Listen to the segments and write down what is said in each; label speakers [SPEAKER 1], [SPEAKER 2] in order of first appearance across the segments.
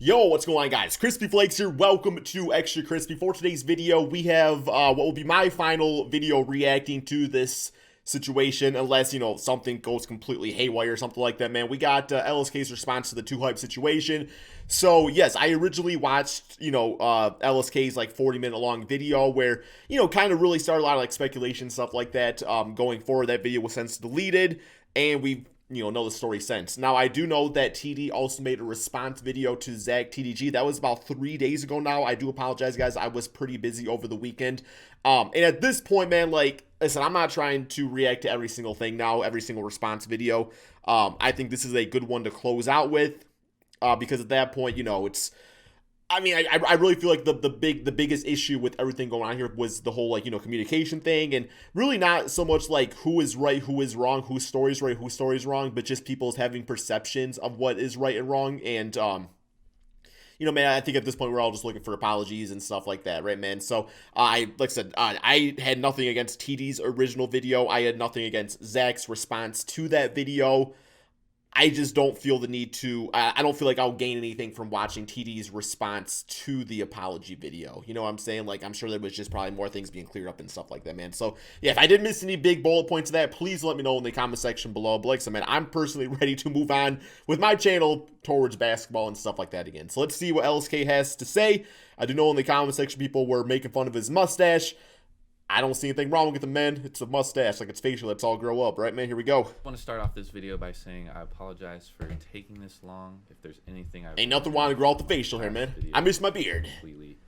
[SPEAKER 1] Yo, what's going on, guys? Crispy Flakes here. Welcome to Extra Crispy. For today's video, we have what will be my final video reacting to this situation, unless, something goes completely haywire or something like that, man. We got LSK's response to the 2Hype situation. So, yes, I originally watched, LSK's like 40-minute long video where, kind of really started a lot of like speculation, stuff like that. Going forward, that video was since deleted, and we know the story since. Now, I do know that TD also made a response video to Zach TDG. That was about 3 days ago now. I do apologize, guys. I was pretty busy over the weekend. And at this point, man, like, listen, I'm not trying to react to every single thing now, every single response video. I think this is a good one to close out with because at that point, it's I really feel like the biggest issue with everything going on here was the whole communication thing, and really not so much like who is right, who is wrong, whose story's right, whose story's wrong, but just people's having perceptions of what is right and wrong. And man, I think at this point we're all just looking for apologies and stuff like that, right, man? So like I said, I had nothing against TD's original video. I had nothing against Zach's response to that video. I just don't feel the need to, I don't feel like I'll gain anything from watching TD's response to the apology video. You know what I'm saying? Like, I'm sure there was just probably more things being cleared up and stuff like that, man. So, yeah, if I did miss any big bullet points of that, please let me know in the comment section below. But like I said, man, I'm personally ready to move on with my channel towards basketball and stuff like that again. So let's see what LSK has to say. I do know in the comment section people were making fun of his mustache. I don't see anything wrong with the man. It's a mustache, like it's facial. Let's all grow up, right, man? Here we go.
[SPEAKER 2] I want to start off this video by saying I apologize for taking this long. If there's anything
[SPEAKER 1] Ain't nothing wrong to grow out the facial hair, man. I miss my beard.
[SPEAKER 2] Completely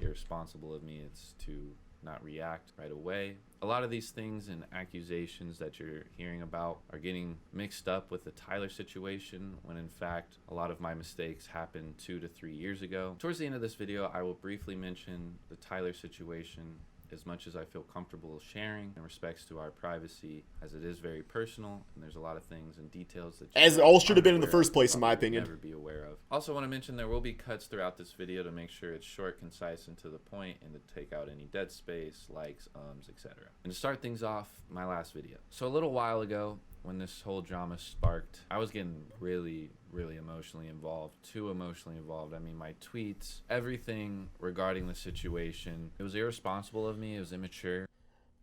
[SPEAKER 2] irresponsible of me. It's to not react right away. A lot of these things and accusations that you're hearing about are getting mixed up with the Tyler situation, when in fact a lot of my mistakes happened 2 to 3 years ago. Towards the end of this video, I will briefly mention the Tyler situation, as much as I feel comfortable sharing in respects to our privacy, as it is very personal and there's a lot of things and details that
[SPEAKER 1] as it all should have been in the first place, in my opinion.
[SPEAKER 2] Never be aware of. Also want to mention there will be cuts throughout this video to make sure it's short, concise, and to the point, and to take out any dead space, likes, etc. And to start things off, my last video. So a little while ago, when this whole drama sparked, I was getting really emotionally involved, too emotionally involved. I mean, my tweets, everything regarding the situation, it was irresponsible of me, it was immature.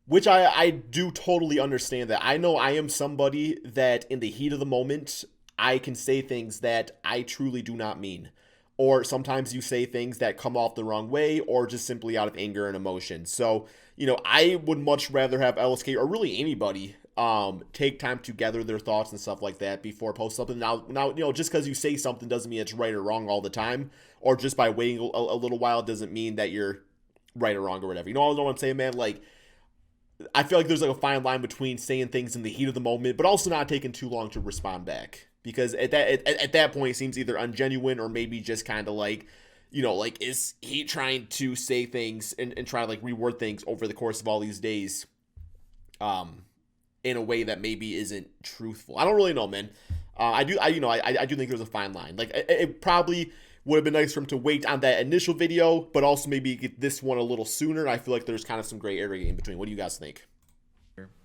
[SPEAKER 1] Which I do totally understand that. I know I am somebody that in the heat of the moment, I can say things that I truly do not mean. Or sometimes you say things that come off the wrong way, or just simply out of anger and emotion. So, I would much rather have LSK, or really anybody, take time to gather their thoughts and stuff like that before post something. Now, just because you say something doesn't mean it's right or wrong all the time, or just by waiting a little while doesn't mean that you're right or wrong or whatever. You know what I'm saying, man? Like, I feel like there's like a fine line between saying things in the heat of the moment, but also not taking too long to respond back, because at that point it seems either ungenuine or maybe just kind of like, like, is he trying to say things and try to like reword things over the course of all these days, in a way that maybe isn't truthful. I don't really know, man. I do think there's a fine line. Like, it probably would have been nice for him to wait on that initial video, but also maybe get this one a little sooner. I feel like there's kind of some gray area in between. What do you guys think?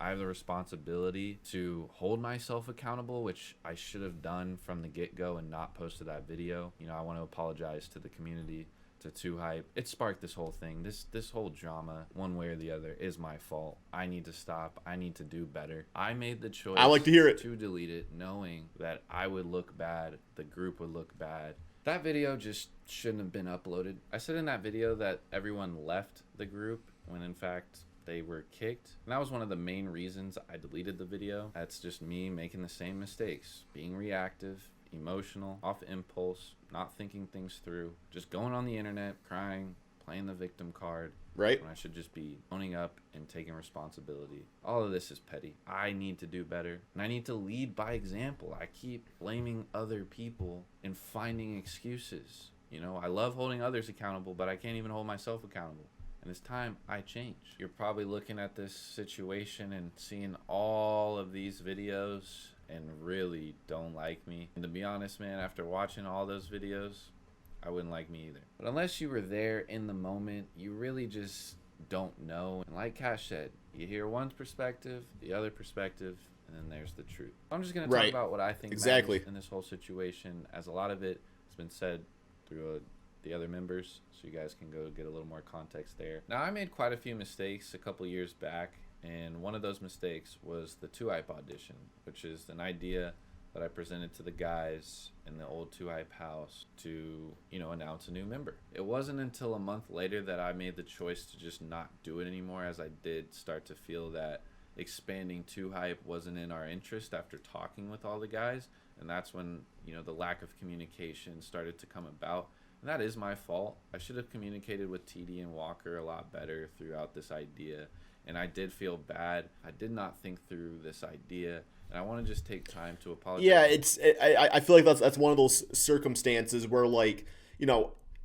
[SPEAKER 2] I have the responsibility to hold myself accountable, which I should have done from the get-go and not posted that video. I want to apologize to the community, to 2Hype. It sparked this whole thing. This whole drama, one way or the other, is my fault. I need to stop. I need to do better. I made the choice,
[SPEAKER 1] I like to hear it,
[SPEAKER 2] to delete it, knowing that I would look bad, the group would look bad. That video just shouldn't have been uploaded. I said in that video that everyone left the group, when in fact they were kicked. And that was one of the main reasons I deleted the video. That's just me making the same mistakes, being reactive, emotional, off impulse, not thinking things through, just going on the internet, crying, playing the victim card,
[SPEAKER 1] right?
[SPEAKER 2] When I should just be owning up and taking responsibility. All of this is petty. I need to do better, and I need to lead by example. I keep blaming other people and finding excuses. I love holding others accountable, but I can't even hold myself accountable. And it's time I change. You're probably looking at this situation and seeing all of these videos and really don't like me. And to be honest, man, after watching all those videos, I wouldn't like me either. But unless you were there in the moment, you really just don't know. And like Cash said, you hear one's perspective, the other perspective, and then there's the truth. I'm just going to talk about what I think
[SPEAKER 1] exactly
[SPEAKER 2] matters in this whole situation, as a lot of it has been said through the other members, so you guys can go get a little more context there. Now, I made quite a few mistakes a couple years back, and one of those mistakes was the 2-Hype audition, which is an idea that I presented to the guys in the old 2-Hype house to, announce a new member. It wasn't until a month later that I made the choice to just not do it anymore, as I did start to feel that expanding 2-Hype wasn't in our interest after talking with all the guys. And that's when, the lack of communication started to come about. And that is my fault. I should have communicated with TD and Walker a lot better throughout this idea. And I did feel bad. I did not think through this idea. And I want to just take time to apologize.
[SPEAKER 1] Yeah, I feel like that's one of those circumstances where, like,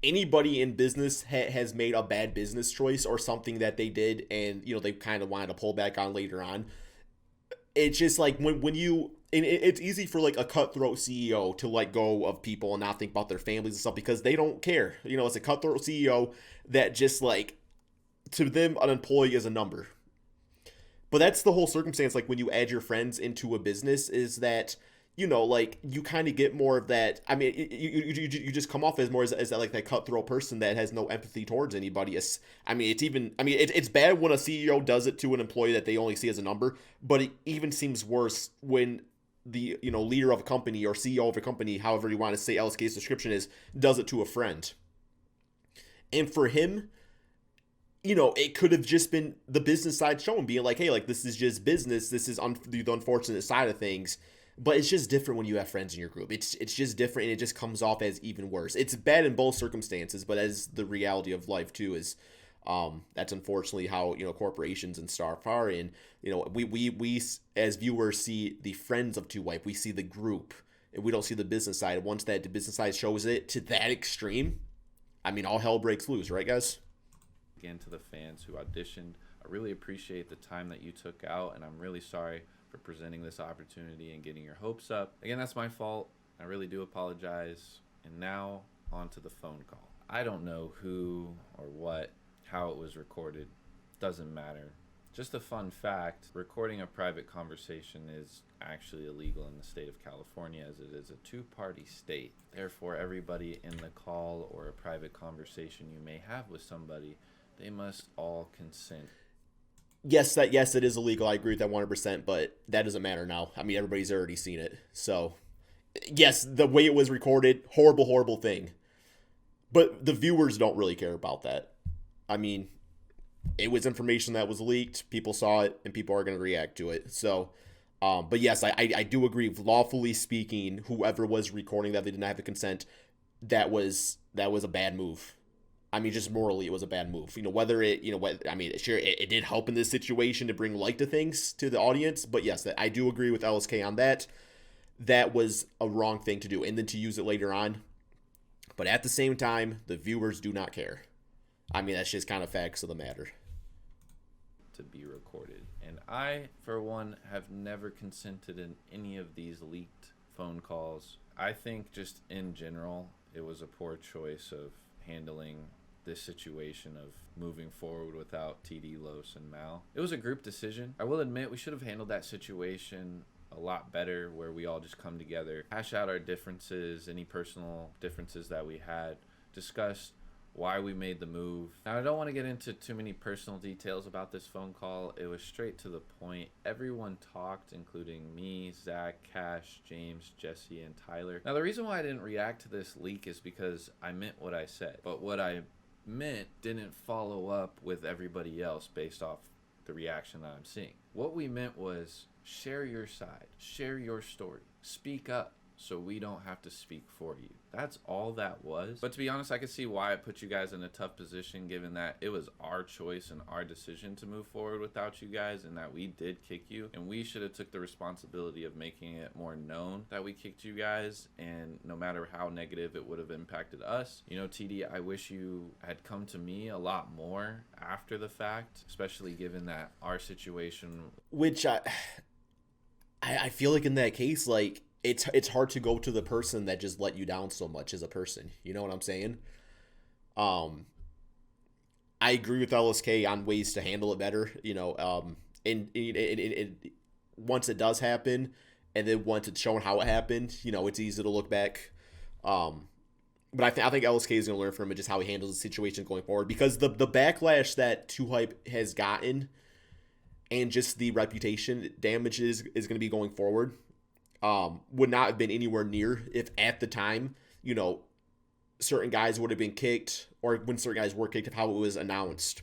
[SPEAKER 1] anybody in business has made a bad business choice or something that they did, and they kind of wanted to pull back on later on. It's just like when you, and it's easy for like a cutthroat CEO to let go of people and not think about their families and stuff because they don't care. It's a cutthroat CEO that just, like, to them an employee is a number. But that's the whole circumstance, like, when you add your friends into a business, is that, like, you kind of get more of that. I mean, you just come off as more as like that cutthroat person that has no empathy towards anybody. It's bad when a CEO does it to an employee that they only see as a number, but it even seems worse when the, leader of a company or CEO of a company, however you want to say LSK's description is, does it to a friend. And for him, it could have just been the business side showing, being like, hey, like, this is just business. This is the unfortunate side of things. But it's just different when you have friends in your group. It's just different, and it just comes off as even worse. It's bad in both circumstances, but as the reality of life too is, that's unfortunately how corporations and stuff are. And we as viewers see the friends of 2-Hype. We see the group, and we don't see the business side. Once that the business side shows it to that extreme, I mean, all hell breaks loose, right, guys?
[SPEAKER 2] Again, to the fans who auditioned, I really appreciate the time that you took out, and I'm really sorry for presenting this opportunity and getting your hopes up. Again, that's my fault. I really do apologize. And now on to the phone call. I don't know who or what, how it was recorded. Doesn't matter. Just a fun fact, recording a private conversation is actually illegal in the state of California, as it is a two-party state. Therefore, everybody in the call or a private conversation you may have with somebody, they must all consent.
[SPEAKER 1] Yes, it is illegal. I agree with that 100%, but that doesn't matter now. I mean, everybody's already seen it. So, yes, the way it was recorded, horrible, horrible thing. But the viewers don't really care about that. I mean, it was information that was leaked. People saw it, and people are going to react to it. So, but yes, I do agree. Lawfully speaking, whoever was recording that, they did not have the consent. That was a bad move. I mean, just morally, it was a bad move. Whether it, sure, it did help in this situation to bring light to things to the audience. But yes, I do agree with LSK on that. That was a wrong thing to do. And then to use it later on. But at the same time, the viewers do not care. I mean, that's just kind of facts of the matter.
[SPEAKER 2] To be recorded. And I, for one, have never consented in any of these leaked phone calls. I think just in general, it was a poor choice of handling this situation of moving forward without TD, Los, and Mal. It was a group decision. I will admit we should have handled that situation a lot better, where we all just come together, hash out our differences, any personal differences that we had, discuss why we made the move. Now, I don't want to get into too many personal details about this phone call. It was straight to the point. Everyone talked, including me, Zach, Cash, James, Jesse, and Tyler. Now, the reason why I didn't react to this leak is because I meant what I said. But what I meant didn't follow up with everybody else based off the reaction that I'm seeing. What we meant was share your side, share your story, speak up, so we don't have to speak for you. That's all that was. But to be honest, I could see why it put you guys in a tough position, given that it was our choice and our decision to move forward without you guys, and that we did kick you, and we should have took the responsibility of making it more known that we kicked you guys. And no matter how negative it would have impacted us, TD, I wish you had come to me a lot more after the fact, especially given that our situation,
[SPEAKER 1] which I feel like in that case, like, it's hard to go to the person that just let you down so much as a person. You know what I'm saying? I agree with LSK on ways to handle it better. And once it does happen, and then once it's shown how it happened, it's easy to look back. but I think LSK is going to learn from it, just how he handles the situation going forward, because the backlash that 2Hype has gotten and just the reputation damages is going to be going forward would not have been anywhere near if at the time, certain guys would have been kicked, or when certain guys were kicked, of how it was announced.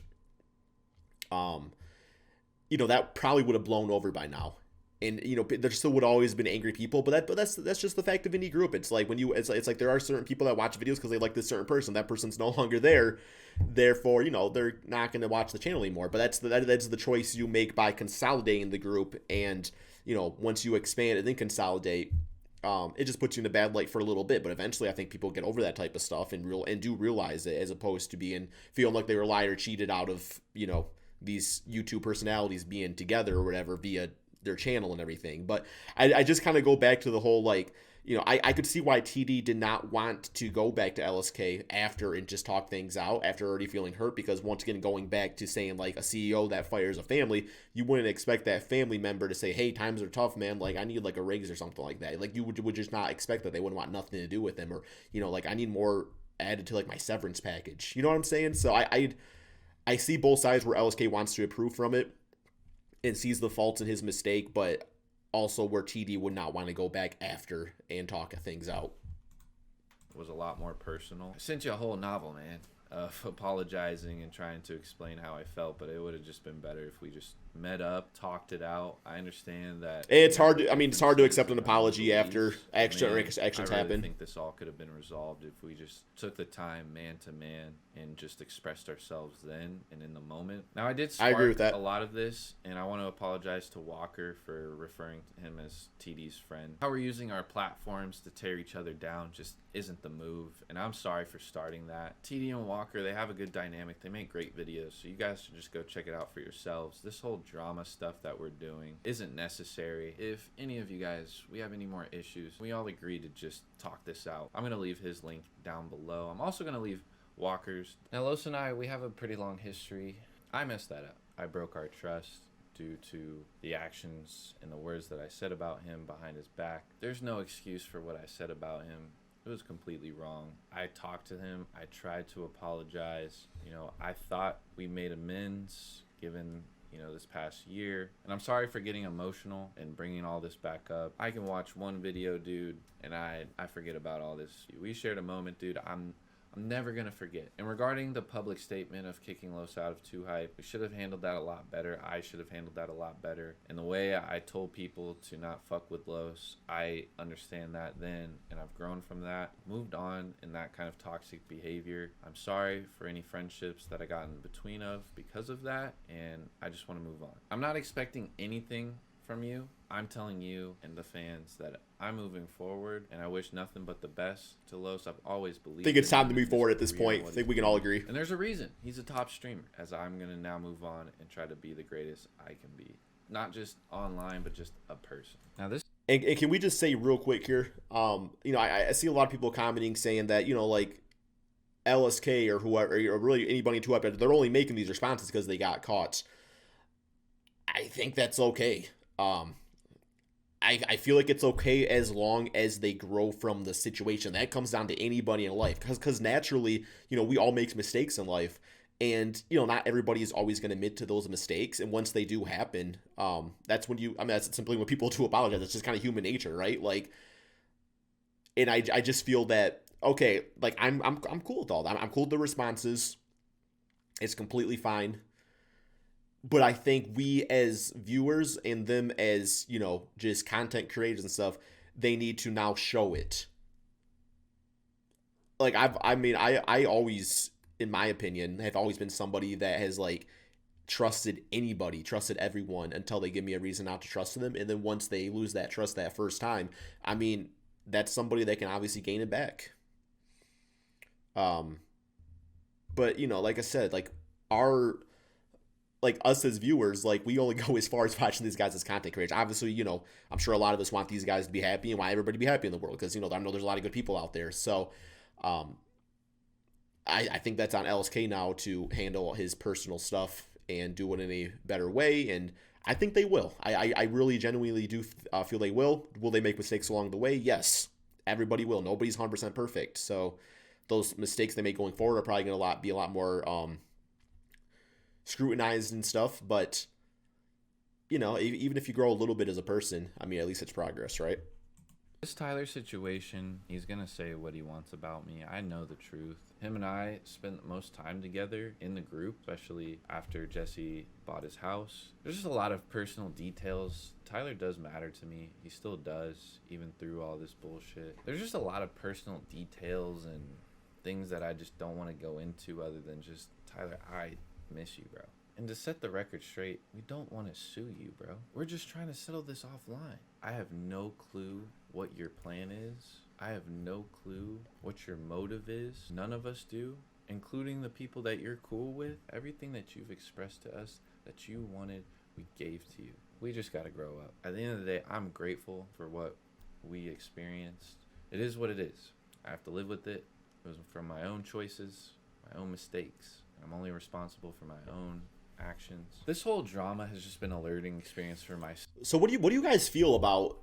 [SPEAKER 1] That probably would have blown over by now. And there still would always have been angry people, but that's just the fact of any group. It's like it's like there are certain people that watch videos because they like this certain person. That person's no longer there, therefore they're not going to watch the channel anymore. But that's the choice you make by consolidating the group, and once you expand and then consolidate, it just puts you in a bad light for a little bit. But eventually, I think people get over that type of stuff and do realize it, as opposed to feeling like they were lied or cheated out of these YouTube personalities being together or whatever via their channel and everything. But I just kind of go back to the whole, like, I could see why TD did not want to go back to LSK after and just talk things out after already feeling hurt, because once again, going back to saying, like, a CEO that fires a family, you wouldn't expect that family member to say, hey, times are tough, man, like, I need like a raise or something like that. Like, you would just not expect that. They wouldn't want nothing to do with them, or like, I need more added to like my severance package. You know what I'm saying? So I see both sides, where LSK wants to improve from it and sees the faults in his mistake, but also where TD would not want to go back after and talk things out.
[SPEAKER 2] It was a lot more personal. I sent you a whole novel, man, of apologizing and trying to explain how I felt, but it would have just been better if we just met up, talked it out. I understand that
[SPEAKER 1] it's hard to accept an apology after actions
[SPEAKER 2] happen. I
[SPEAKER 1] happen.
[SPEAKER 2] think this all could have been resolved if we just took the time, man to man, and just expressed ourselves then and in the moment. Now, I
[SPEAKER 1] agree with that.
[SPEAKER 2] a lot of this, and I want to apologize to Walker for referring to him as TD's friend. How we're using our platforms to tear each other down just isn't the move, and I'm sorry for starting that. TD and Walker, they have a good dynamic. They make great videos, so you guys should just go check it out for yourselves. This whole drama stuff that we're doing isn't necessary. If any of you guys, we have any more issues, we all agree to just talk this out. I'm going to leave his link down below. I'm also going to leave Walker's. Now, Los and I, we have a pretty long history. I messed that up. I broke our trust due to the actions and the words that I said about him behind his back. There's no excuse for what I said about him. It was completely wrong. I talked to him. I tried to apologize. I thought we made amends given this past year. And I'm sorry for getting emotional and bringing all this back up. I can watch one video, dude, and I forget about all this. We shared a moment, dude. I'm never going to forget. And regarding the public statement of kicking Los out of 2Hype, we should have handled that a lot better. I should have handled that a lot better. And the way I told people to not fuck with Los, I understand that then, and I've grown from that, moved on in that kind of toxic behavior. I'm sorry for any friendships that I got in between of because of that, and I just want to move on. I'm not expecting anything from you. I'm telling you and the fans that I'm moving forward, and I wish nothing but the best to Los. I've always believed.
[SPEAKER 1] I think it's time to move forward at this point. I think we can all agree.
[SPEAKER 2] And there's a reason. He's a top streamer, as I'm going to now move on and try to be the greatest I can be. Not just online, but just a person. Now this.
[SPEAKER 1] And can we just say real quick here, I see a lot of people commenting saying that, like LSK or whoever, or really anybody in 2Hype, they're only making these responses because they got caught. I think that's okay. I feel like it's okay as long as they grow from the situation. That comes down to anybody in life, because naturally, we all make mistakes in life, and not everybody is always going to admit to those mistakes. And once they do happen, that's when that's simply when people do apologize. It's just kind of human nature, right? Like, and I just feel that, okay, like I'm cool with all that. I'm cool with the responses. It's completely fine. But I think we as viewers and them as, just content creators and stuff, they need to now show it. Like, I always, in my opinion, have always been somebody that has, like, trusted anybody, trusted everyone until they give me a reason not to trust them. And then once they lose that trust that first time, that's somebody that can obviously gain it back. But, like I said, like, us as viewers, like, we only go as far as watching these guys as content creators. Obviously, I'm sure a lot of us want these guys to be happy and want everybody to be happy in the world, because, I know there's a lot of good people out there. So, I think that's on LSK now to handle his personal stuff and do it in a better way, and I think they will. I really genuinely do feel they will. Will they make mistakes along the way? Yes. Everybody will. Nobody's 100% perfect. So, those mistakes they make going forward are probably going to be a lot more scrutinized and stuff. But even if you grow a little bit as a person, I mean, at least it's progress, right?
[SPEAKER 2] This Tyler situation, he's going to say what he wants about me. I know the truth. Him and I spent the most time together in the group, especially after Jesse bought his house. There's just a lot of personal details. Tyler does matter to me. He still does, even through all this bullshit. There's just a lot of personal details and things that I just don't want to go into other than just, Tyler, I miss you, bro. And to set the record straight, we don't want to sue you, bro. We're just trying to settle this offline. I have no clue what your plan is. I have no clue what your motive is. None of us do, including the people that you're cool with. Everything that you've expressed to us that you wanted, we gave to you. We just got to grow up. At the end of the day, I'm grateful for what we experienced. It is what it is. I have to live with it. It was from my own choices, my own mistakes. I'm only responsible for my own actions. This whole drama has just been a learning experience for myself.
[SPEAKER 1] So what do you guys feel about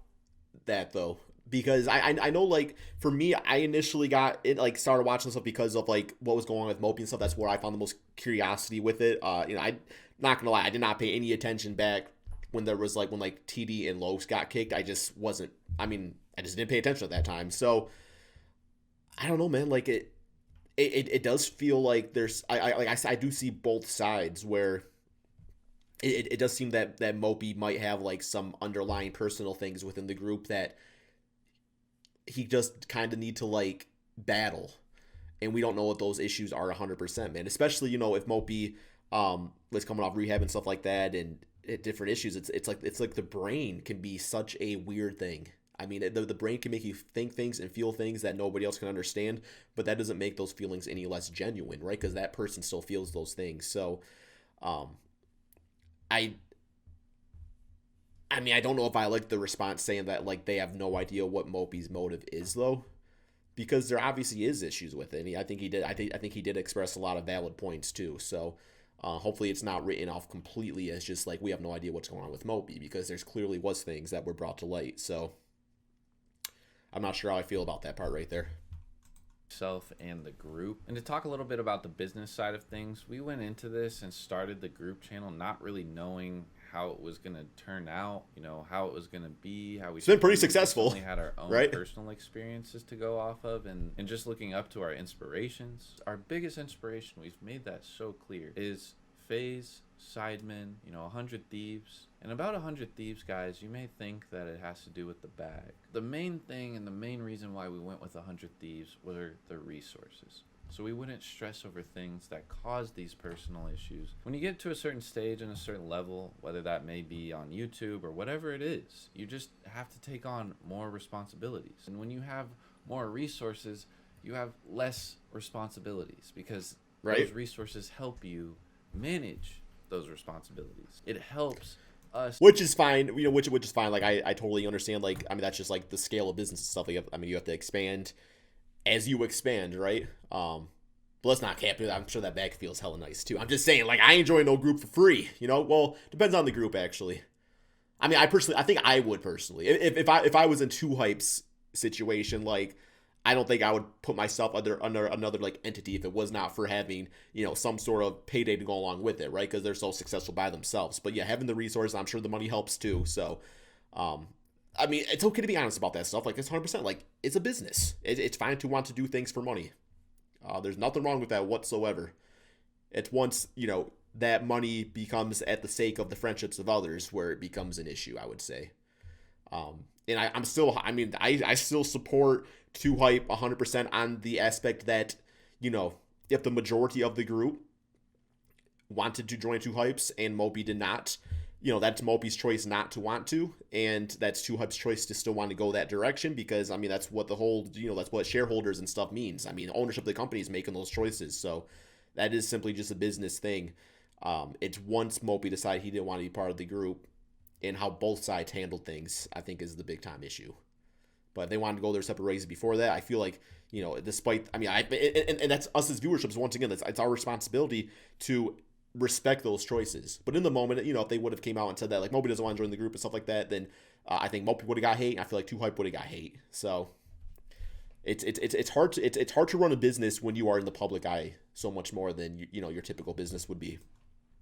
[SPEAKER 1] that though? Because I know, like, for me, I initially got it, like, started watching stuff because of like what was going on with Mopey and stuff. That's where I found the most curiosity with it. I not gonna lie, I did not pay any attention back when there was like when like TD and Los got kicked. I just didn't pay attention at that time. So I don't know, man. Like it does feel like there's I do see both sides where it does seem that Mopey might have like some underlying personal things within the group that he just kind of need to like battle, and we don't know what those issues are 100%, man. Especially if Mopey was coming off rehab and stuff like that, and different issues. It's like the brain can be such a weird thing. I mean, the brain can make you think things and feel things that nobody else can understand, but that doesn't make those feelings any less genuine, right? Because that person still feels those things. So, I mean, I don't know if I like the response saying that like they have no idea what Mopey's motive is though, because there obviously is issues with it. And I think he did express a lot of valid points too. So, hopefully it's not written off completely as just like we have no idea what's going on with Mopey, because there's clearly was things that were brought to light. So. I'm not sure how I feel about that part right there.
[SPEAKER 2] Self and the group. And to talk a little bit about the business side of things, we went into this and started the group channel not really knowing how it was going to turn out, how it was going to be, how
[SPEAKER 1] it's been pretty successful.
[SPEAKER 2] We had our own personal experiences to go off of, and just looking up to our inspirations. Our biggest inspiration, we've made that so clear, is FaZe, Sidemen, 100 Thieves. And about 100 Thieves, guys, you may think that it has to do with the bag. The main thing and the main reason why we went with 100 Thieves were the resources. So we wouldn't stress over things that cause these personal issues. When you get to a certain stage and a certain level, whether that may be on YouTube or whatever it is, you just have to take on more responsibilities. And when you have more resources, you have less responsibilities, because those resources help you manage those responsibilities. It helps us,
[SPEAKER 1] which is fine, which is fine. Like I totally understand. Like, I mean, that's just like the scale of business and stuff. Like, I mean, you have to expand as you expand, right? But let's not cap it. I'm sure that bag feels hella nice too. I'm just saying, like, I enjoy no group for free. Well, depends on the group actually. I mean, I think I would personally, if I was in Two Hype's situation, like, I don't think I would put myself under another like entity if it was not for having, some sort of payday to go along with it, right? Because they're so successful by themselves. But yeah, having the resources, I'm sure the money helps too. So, I mean, it's okay to be honest about that stuff. Like, it's 100%. Like, it's a business. It's fine to want to do things for money. There's nothing wrong with that whatsoever. It's once, that money becomes at the sake of the friendships of others where it becomes an issue, I would say. And I still support Two Hype 100% on the aspect that, if the majority of the group wanted to join Two Hypes and Mopey did not, that's Mopey's choice not to want to, and that's Two Hype's choice to still want to go that direction, because, I mean, that's what the whole, that's what shareholders and stuff means. I mean, ownership of the company is making those choices, so that is simply just a business thing. It's once Mopey decided he didn't want to be part of the group, and how both sides handled things, I think, is the big time issue. But if they wanted to go their separate ways before that, I feel like, despite, I mean, and that's us as viewerships, once again, it's our responsibility to respect those choices. But in the moment, if they would have came out and said that, like, Mopey doesn't want to join the group and stuff like that, then I think Mopey would have got hate, and I feel like Two Hype would have got hate. So, it's hard to it's hard to run a business when you are in the public eye so much more than your typical business would be.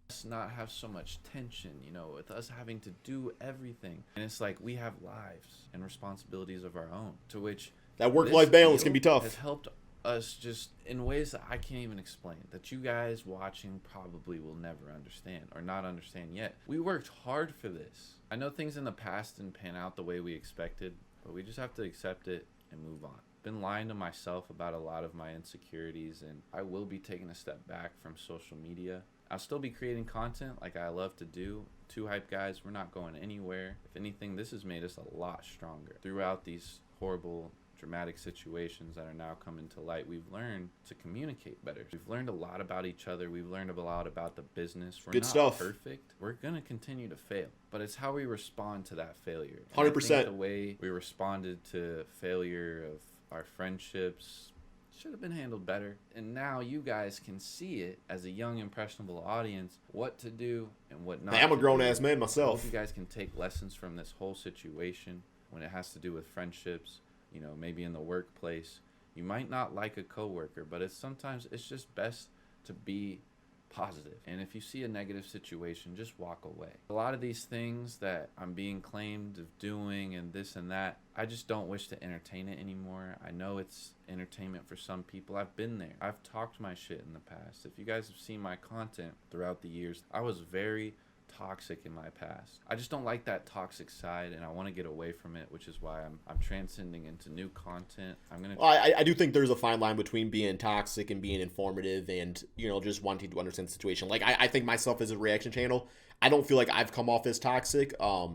[SPEAKER 2] Us not have so much tension, with us having to do everything. And it's like we have lives and responsibilities of our own, to which
[SPEAKER 1] That work-life balance can be
[SPEAKER 2] has
[SPEAKER 1] tough.
[SPEAKER 2] helped us just in ways that I can't even explain, that you guys watching probably will never understand or not understand yet. We worked hard for this. I know things in the past didn't pan out the way we expected, but we just have to accept it and move on. Been lying to myself about a lot of my insecurities, and I will be taking a step back from social media. I'll still be creating content like I love to do. Two Hype Guys, we're not going anywhere. If anything, this has made us a lot stronger. Throughout these horrible, dramatic situations that are now coming to light, we've learned to communicate better. We've learned a lot about each other. We've learned a lot about the business. We're
[SPEAKER 1] Good
[SPEAKER 2] not
[SPEAKER 1] stuff.
[SPEAKER 2] perfect. We're going to continue to fail. But it's how we respond to that failure. And
[SPEAKER 1] 100%.
[SPEAKER 2] I think the way we responded to failure of our friendships should have been handled better. And now you guys can see it as a young, impressionable audience, what to do and what not.
[SPEAKER 1] Hey, I'm a
[SPEAKER 2] to
[SPEAKER 1] grown-ass
[SPEAKER 2] do.
[SPEAKER 1] man
[SPEAKER 2] I
[SPEAKER 1] myself.
[SPEAKER 2] hope you guys can take lessons from this whole situation when it has to do with friendships, maybe in the workplace. You might not like a coworker, but sometimes it's just best to be positive. And if you see a negative situation, just walk away. A lot of these things that I'm being claimed of doing and this and that, I just don't wish to entertain it anymore. I know it's entertainment for some people. I've been there. I've talked my shit in the past. If you guys have seen my content throughout the years, I was very toxic in my past. I just don't like that toxic side, and I want to get away from it, which is why I'm transcending into new content.
[SPEAKER 1] I do think there's a fine line between being toxic and being informative, and just wanting to understand the situation. Like I think myself as a reaction channel, I don't feel like I've come off as toxic. I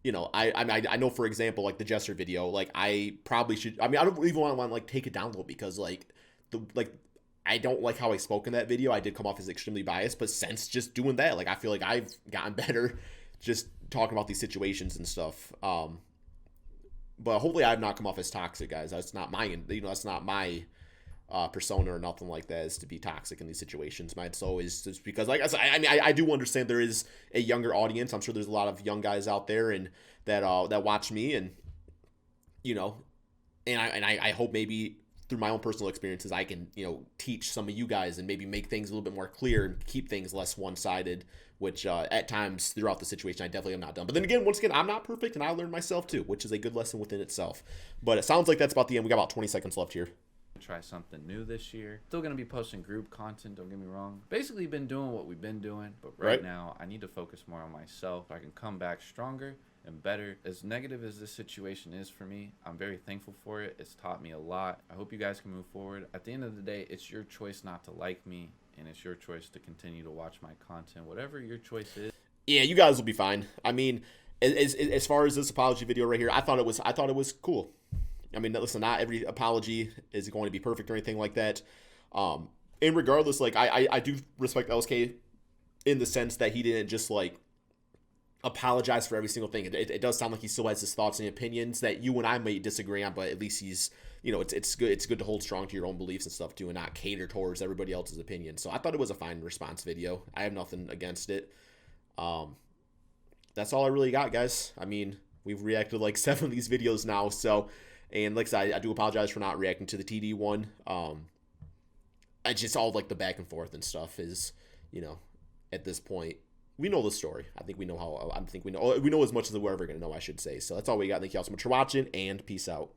[SPEAKER 1] know, for example, like the Jester video, like I probably should. I mean, I don't even want to like take it down a little, because I don't like how I spoke in that video. I did come off as extremely biased, but since just doing that, like I feel like I've gotten better just talking about these situations and stuff. But hopefully I've not come off as toxic, guys. That's not my, that's not my persona or nothing like that, is to be toxic in these situations. It's always just because, like I said, I do understand there is a younger audience. I'm sure there's a lot of young guys out there and that watch me, and I hope maybe through my own personal experiences, I can, teach some of you guys and maybe make things a little bit more clear and keep things less one-sided, which at times throughout the situation, I definitely have not done. But then again, once again, I'm not perfect, and I learned myself too, which is a good lesson within itself. But it sounds like that's about the end. We got about 20 seconds left here.
[SPEAKER 2] Try something new this year. Still going to be posting group content, don't get me wrong. Basically been doing what we've been doing, but right now I need to focus more on myself. I can come back stronger and better. As negative as this situation is for me, I'm very thankful for it. It's taught me a lot. I hope you guys can move forward. At the end of the day, it's your choice not to like me, and it's your choice to continue to watch my content. Whatever your choice is. Yeah,
[SPEAKER 1] you guys will be fine. I mean, as far as this apology video right here, I thought it was cool. I mean, listen, not every apology is going to be perfect or anything like that. And regardless, like I do respect LSK in the sense that he didn't just like apologize for every single thing. It does sound like he still has his thoughts and opinions that you and I may disagree on, but at least he's, it's good to hold strong to your own beliefs and stuff too, and not cater towards everybody else's opinion. So I thought it was a fine response video. I have nothing against it. That's all I really got, guys. I mean, we've reacted like 7 of these videos now, so, and like I said, I do apologize for not reacting to the TD one. I just all like the back and forth and stuff is, at this point, we know the story. I think we know we know as much as we're ever going to know, I should say. So that's all we got. Thank you all so much for watching, and peace out.